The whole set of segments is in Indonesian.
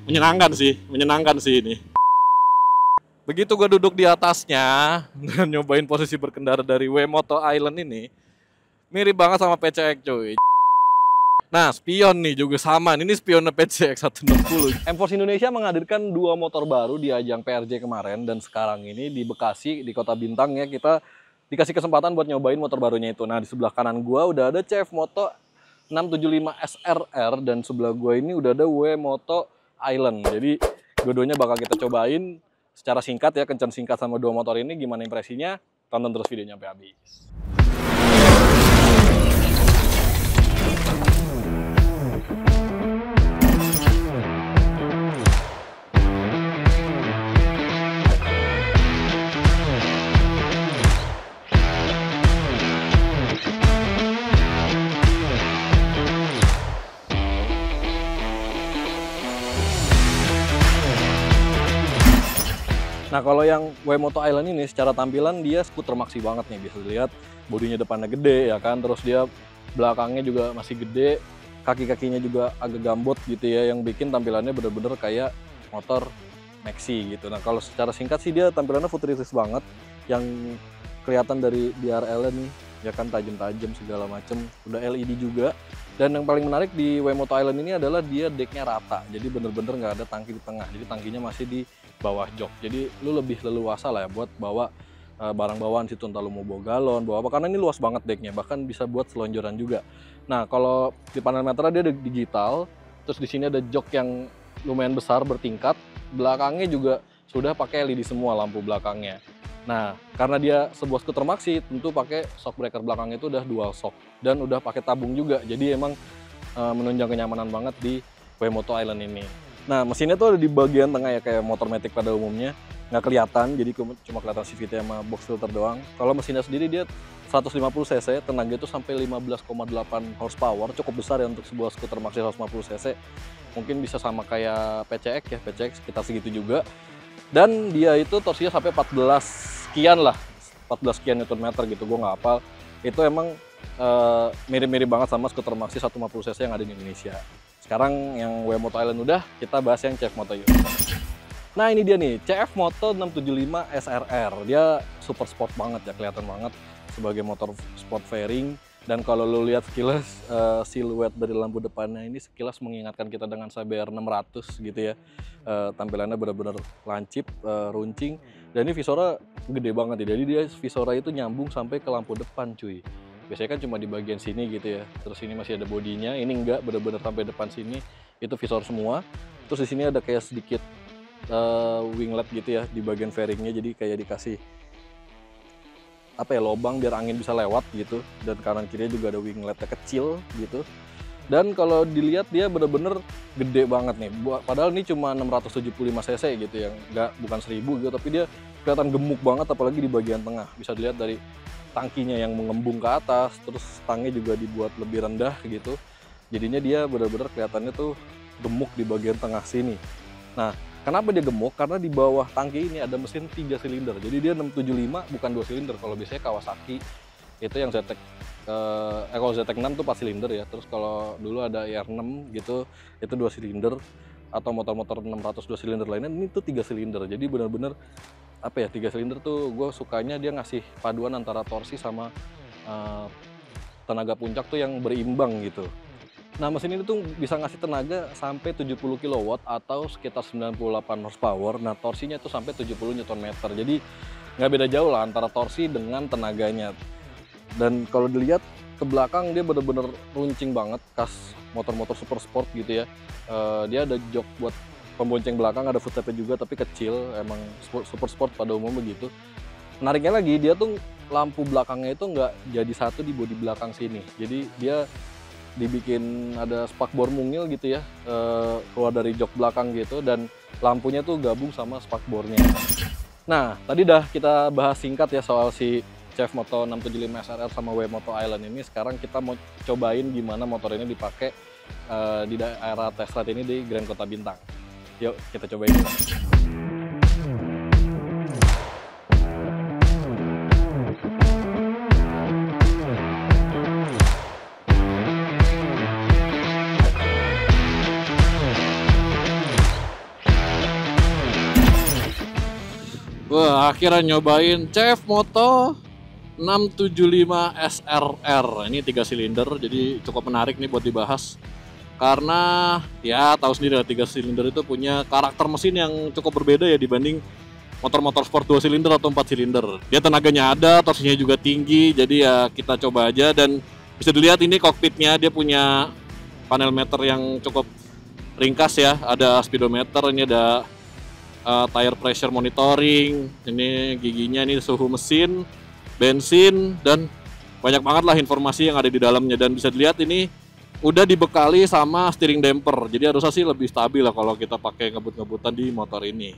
Menyenangkan sih ini. Begitu gue duduk di atasnya dan nyobain posisi berkendara dari W-Moto Island ini, mirip banget sama PCX cuy. Nah, spion nih juga sama. Ini spionnya PCX 160. M-Force Indonesia menghadirkan 2 motor baru di ajang PRJ kemarin, dan sekarang ini di Bekasi, di Kota Bintang ya, kita dikasih kesempatan buat nyobain motor barunya itu. Nah, di sebelah kanan gua udah ada CF Moto 675 SRR, dan sebelah gua ini udah ada W-Moto Island. Jadi dua-duanya bakal kita cobain secara singkat ya, kencan singkat sama 2 motor ini. Gimana impresinya? Tonton terus videonya sampai habis. Nah, kalau yang W-Moto Island ini secara tampilan dia skuter maxi banget nih. Bisa dilihat bodinya depannya gede ya kan, terus dia belakangnya juga masih gede, kaki-kakinya juga agak gambot gitu ya, yang bikin tampilannya bener-bener kayak motor maxi gitu. Nah, kalau secara singkat sih dia tampilannya futuristis banget, yang kelihatan dari DRL-nya nih ya kan, tajam-tajam segala macem, udah LED juga. Dan yang paling menarik di W-Moto Island ini adalah dia decknya rata, jadi bener-bener nggak ada tangki di tengah, jadi tangkinya masih di bawah jok. Jadi lu lebih leluasa lah ya buat bawa barang bawaan situ, entah lu mau bawa galon, bawa apa, karena ini luas banget decknya, bahkan bisa buat selonjoran juga. Nah, kalau di panel meter dia ada digital, terus di sini ada jok yang lumayan besar bertingkat, belakangnya juga sudah pakai LED semua lampu belakangnya. Nah, karena dia sebuah skuter maxi, tentu pakai shock breaker belakang itu udah dual shock dan udah pakai tabung juga. Jadi emang menunjang kenyamanan banget di W-Moto Island ini. Nah, mesinnya tuh ada di bagian tengah ya, kayak motor matic pada umumnya, nggak kelihatan, jadi cuma kelihatan CVT sama box filter doang. Kalau mesinnya sendiri dia 150 cc, tenaga itu sampai 15,8 horsepower, cukup besar ya untuk sebuah skuter maxi 150 cc. Mungkin bisa sama kayak PCX ya, PCX sekitar segitu juga. Dan dia itu torsinya sampai 14 sekian lah, 14 sekian Nm gitu, gue nggak hafal. Itu emang mirip-mirip banget sama skuter maxi 150 cc yang ada di Indonesia. Sekarang yang W-Moto Island udah, kita bahas yang CF Moto yuk. Nah, ini dia nih, CF Moto 675 SRR. Dia super sport banget ya, kelihatan banget sebagai motor sport fairing. Dan kalau lo lihat sekilas siluet dari lampu depannya ini sekilas mengingatkan kita dengan CBR 600 gitu ya. Tampilannya benar-benar lancip, runcing. Dan ini visornya gede banget ya, jadi dia visornya itu nyambung sampai ke lampu depan cuy. Biasanya kan cuma di bagian sini gitu ya. Terus ini masih ada bodinya, ini enggak, benar-benar sampai depan sini. Itu visor semua. Terus di sini ada kayak sedikit winglet gitu ya di bagian fairingnya, jadi kayak dikasih apa ya, lobang biar angin bisa lewat gitu. Dan kanan kirinya juga ada wingletnya kecil gitu. Dan kalau dilihat dia bener-bener gede banget nih. Padahal ini cuma 675 cc gitu ya, bukan 1000 gitu, tapi dia kelihatan gemuk banget, apalagi di bagian tengah. Bisa dilihat dari tangkinya yang mengembung ke atas, terus stangnya juga dibuat lebih rendah gitu. Jadinya dia benar-benar kelihatannya tuh gemuk di bagian tengah sini. Nah, kenapa dia gemuk? Karena di bawah tangki ini ada mesin 3 silinder. Jadi dia 675 bukan 2 silinder. Kalau biasanya Kawasaki itu yang ZX kalau ZX6 tuh 4 silinder ya. Terus kalau dulu ada IR6 gitu, itu 2 silinder, atau motor-motor 600 2 silinder lainnya, ini tuh 3 silinder. Jadi benar-benar apa ya, 3 silinder tuh gue sukanya dia ngasih paduan antara torsi sama tenaga puncak tuh yang berimbang gitu. Nah, mesin ini tuh bisa ngasih tenaga sampai 70 kW atau sekitar 98 horsepower. Nah, torsinya tuh sampai 70 Nm. Jadi nggak beda jauh lah antara torsi dengan tenaganya. Dan kalau dilihat ke belakang dia bener-bener runcing banget, khas motor-motor super sport gitu ya. Dia ada jok buat pembonceng belakang, ada foot tapnya juga tapi kecil, emang super sport pada umumnya begitu. Menariknya lagi, dia tuh lampu belakangnya itu nggak jadi satu di bodi belakang sini. Jadi dia dibikin ada spakbor mungil gitu ya, keluar dari jok belakang gitu, dan lampunya tuh gabung sama spakbornya. Nah, tadi dah kita bahas singkat ya soal si CF Moto 675 SRR sama W-Moto Island ini. Sekarang kita mau cobain gimana motor ini dipakai di daerah test ride ini di Grand Kota Bintang. Yuk kita cobain. Terakhir nyobain CF Moto 675 SRR. Ini 3 silinder, jadi cukup menarik nih buat dibahas. Karena ya tahu sendiri lah 3 silinder itu punya karakter mesin yang cukup berbeda ya dibanding motor-motor sport 2 silinder atau 4 silinder. Dia tenaganya ada, torsinya juga tinggi, jadi ya kita coba aja. Dan bisa dilihat ini kokpitnya, dia punya panel meter yang cukup ringkas ya. Ada speedometer, ini ada tire pressure monitoring, ini giginya, ini suhu mesin, bensin, dan banyak banget lah informasi yang ada di dalamnya. Dan bisa dilihat ini udah dibekali sama steering damper, jadi harusnya sih lebih stabil lah kalau kita pakai ngebut-ngebutan di motor ini.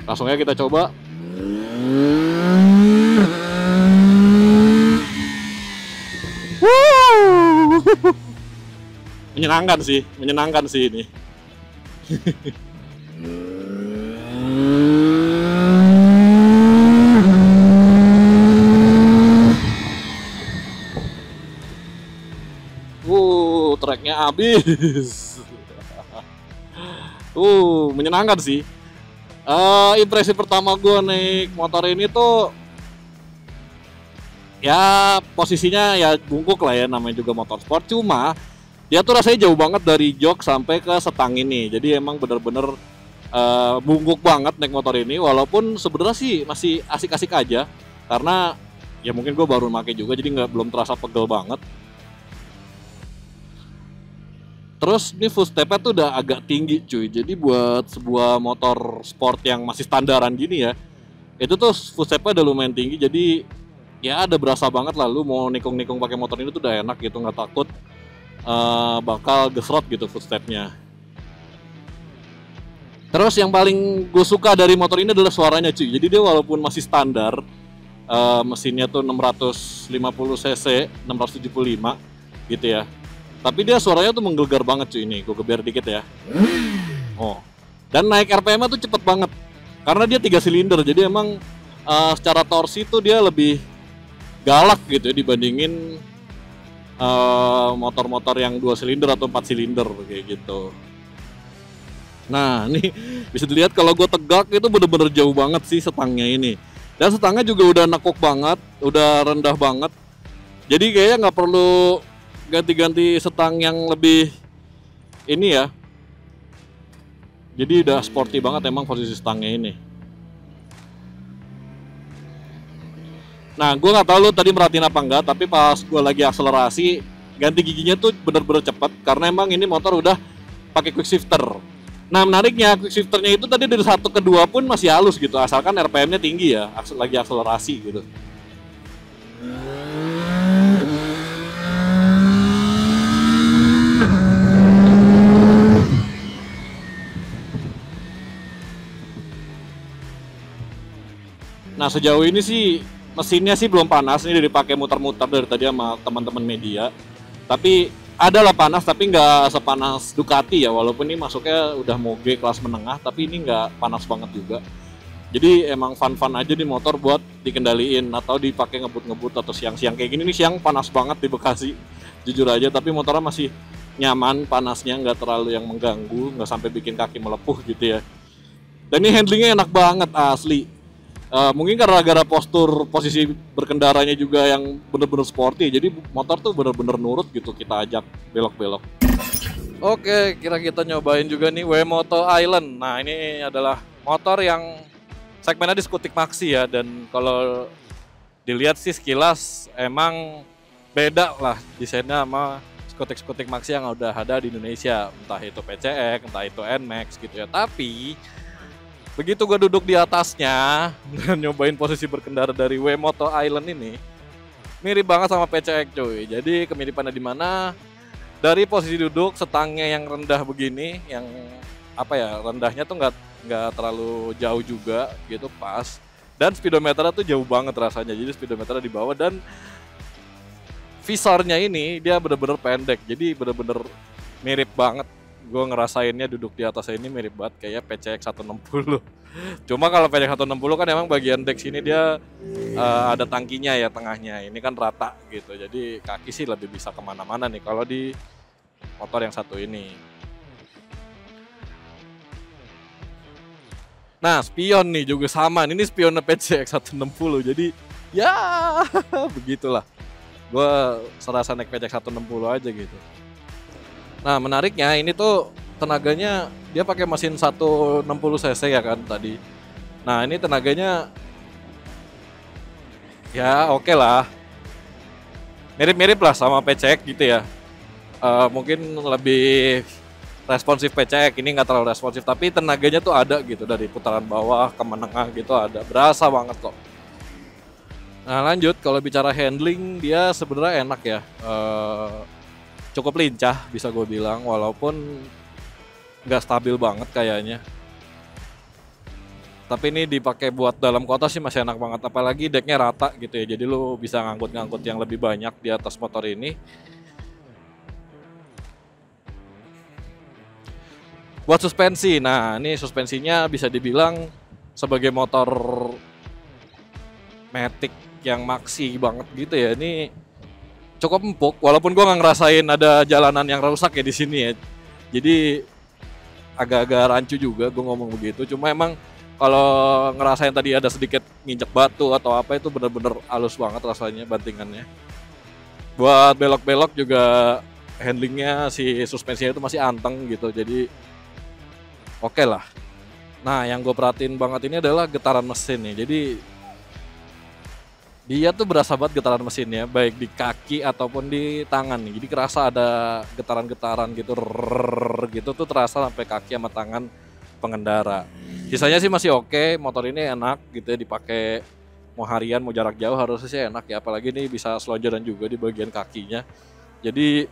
Langsung aja kita coba. menyenangkan sih ini. Treknya habis. Menyenangkan sih. Impresi pertama gue naik motor ini tuh ya posisinya ya bungkuk lah ya, namanya juga motor sport. Cuma dia tuh rasanya jauh banget dari jok sampai ke setang ini. Jadi emang bener-bener bungkuk banget naik motor ini. Walaupun sebenarnya sih masih asik-asik aja, karena ya mungkin gue baru pakai juga, jadi belum terasa pegel banget. Terus ini footstep-nya tuh udah agak tinggi cuy. Jadi buat sebuah motor sport yang masih standaran gini ya, itu tuh footstep-nya udah lumayan tinggi. Jadi ya ada berasa banget lah lu mau nikung-nikung pakai motor ini tuh udah enak gitu, nggak takut bakal gesrot gitu footstep-nya. Terus yang paling gue suka dari motor ini adalah suaranya cuy. Jadi dia walaupun masih standar, mesinnya tuh 650 cc, 675 gitu ya, tapi dia suaranya tuh menggelegar banget cuy. Ini gue geber dikit ya. Dan naik RPM-nya tuh cepet banget karena dia 3 silinder. Jadi emang secara torsi tuh dia lebih galak gitu ya dibandingin motor-motor yang 2 silinder atau 4 silinder kayak gitu. Nah ini bisa dilihat kalau gue tegak itu bener-bener jauh banget sih setangnya ini. Dan setangnya juga udah nekuk banget, udah rendah banget. Jadi kayaknya nggak perlu ganti-ganti setang yang lebih ini ya. Jadi udah sporty banget emang posisi setangnya ini. Nah, gue nggak tahu lu tadi merhatiin apa enggak, tapi pas gue lagi akselerasi, ganti giginya tuh bener-bener cepet karena emang ini motor udah pakai quick shifter. Nah, menariknya quick shifternya itu tadi dari 1 ke 2 pun masih halus gitu, asalkan RPM-nya tinggi ya, lagi akselerasi gitu. Nah, sejauh ini sih mesinnya sih belum panas, ini udah dipakai muter-muter dari tadi sama teman-teman media. Tapi adalah panas, tapi nggak sepanas Ducati ya, walaupun ini masuknya udah moge kelas menengah, tapi ini nggak panas banget juga. Jadi emang fun-fun aja di motor buat dikendaliin atau dipakai ngebut-ngebut atau siang-siang kayak gini. Nih siang panas banget di Bekasi, jujur aja, tapi motornya masih nyaman, panasnya nggak terlalu yang mengganggu, nggak sampai bikin kaki melepuh gitu ya. Dan ini handlingnya enak banget asli. Mungkin karena gara posisi berkendaranya juga yang bener-bener sporty, jadi motor tuh bener-bener nurut gitu kita ajak belok-belok. Oke, kira kita nyobain juga nih W-Moto Island. Nah, ini adalah motor yang segmennya di skutik maxi ya, dan kalau dilihat sih sekilas emang beda lah desainnya sama skutik-skutik maxi yang udah ada di Indonesia, entah itu PCX, entah itu NMAX gitu ya. Tapi begitu gue duduk di atasnya dan nyobain posisi berkendara dari W-Moto Island ini, mirip banget sama PCX cuy. Jadi kemiripannya di mana? Dari posisi duduk, setangnya yang rendah begini, yang apa ya, rendahnya tuh nggak terlalu jauh juga gitu, pas. Dan speedometernya tuh jauh banget rasanya. Jadi speedometernya di bawah, dan visornya ini dia bener-bener pendek. Jadi bener-bener mirip banget. Gue ngerasainnya duduk di atasnya ini mirip banget kayak PCX 160. Cuma kalau PCX 160 kan emang bagian deck sini dia ada tangkinya ya tengahnya. Ini kan rata gitu. Jadi kaki sih lebih bisa kemana-mana nih kalau di motor yang satu ini. Nah, spion nih juga sama. Ini spionnya PCX 160. Jadi ya begitulah. Gue serasa naik PCX 160 aja gitu. Nah, menariknya ini tuh tenaganya dia pakai mesin 160 cc ya kan tadi. Nah, ini tenaganya ya oke lah. Mirip-mirip lah sama PCX gitu ya. Mungkin lebih responsif PCX, ini nggak terlalu responsif, tapi tenaganya tuh ada gitu, dari putaran bawah ke menengah gitu ada, berasa banget kok. Nah lanjut, kalau bicara handling dia sebenarnya enak ya, cukup lincah bisa gue bilang, walaupun nggak stabil banget kayaknya. Tapi ini dipakai buat dalam kota sih masih enak banget, apalagi decknya rata gitu ya, jadi lu bisa ngangkut-ngangkut yang lebih banyak di atas motor ini. Buat suspensi, nah ini suspensinya bisa dibilang sebagai motor Matic yang maxi banget gitu ya, ini cukup empuk, walaupun gue nggak ngerasain ada jalanan yang rusak ya di sini ya. Jadi agak-agak rancu juga gue ngomong begitu, cuma emang kalau ngerasain tadi ada sedikit nginjek batu atau apa itu bener-bener halus banget rasanya bantingannya. Buat belok-belok juga handlingnya si suspensinya itu masih anteng gitu, jadi oke lah. Nah yang gue perhatiin banget ini adalah getaran mesin nih. Jadi dia tuh berasa banget getaran mesinnya, baik di kaki ataupun di tangan nih. Jadi kerasa ada getaran-getaran gitu, gitu tuh terasa sampai kaki sama tangan pengendara. Sisanya sih masih oke, motor ini enak gitu ya dipakai, mau harian mau jarak jauh harusnya sih enak ya. Apalagi ini bisa selonjoran juga di bagian kakinya. Jadi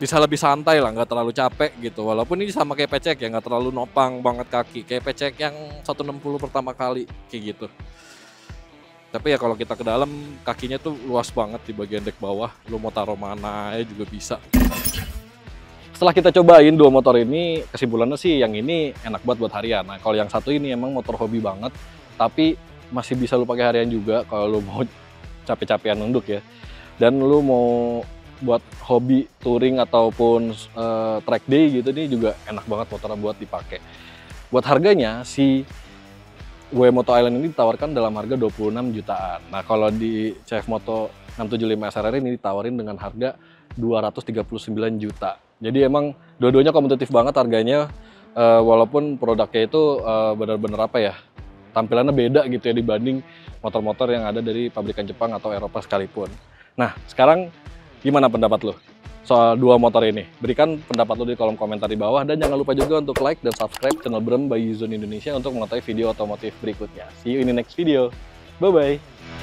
bisa lebih santai lah, nggak terlalu capek gitu. Walaupun ini sama kayak PCX ya, nggak terlalu nopang banget kaki kayak PCX yang 160 pertama kali kayak gitu. Tapi ya kalau kita ke dalam, kakinya tuh luas banget di bagian deck bawah, lu mau taruh mana ya juga bisa. Setelah kita cobain dua motor ini, kesimpulannya sih yang ini enak banget buat harian. Nah kalau yang satu ini emang motor hobi banget, tapi masih bisa lu pakai harian juga kalau lu mau capek-capekan nunduk ya. Dan lu mau buat hobi touring ataupun track day gitu, ini juga enak banget motornya buat dipakai. Buat harganya si W Moto Island ini ditawarkan dalam harga 26 jutaan. Nah kalau di CF Moto 675 SRR ini ditawarin dengan harga 239 juta. Jadi emang dua-duanya kompetitif banget harganya, walaupun produknya itu benar-benar apa ya, tampilannya beda gitu ya dibanding motor-motor yang ada dari pabrikan Jepang atau Eropa sekalipun. Nah sekarang gimana pendapat lo soal dua motor ini? Berikan pendapat lo di kolom komentar di bawah, dan jangan lupa juga untuk like dan subscribe channel Brem by Yuzon Indonesia untuk mengetahui video otomotif berikutnya. See you in the next video. Bye-bye.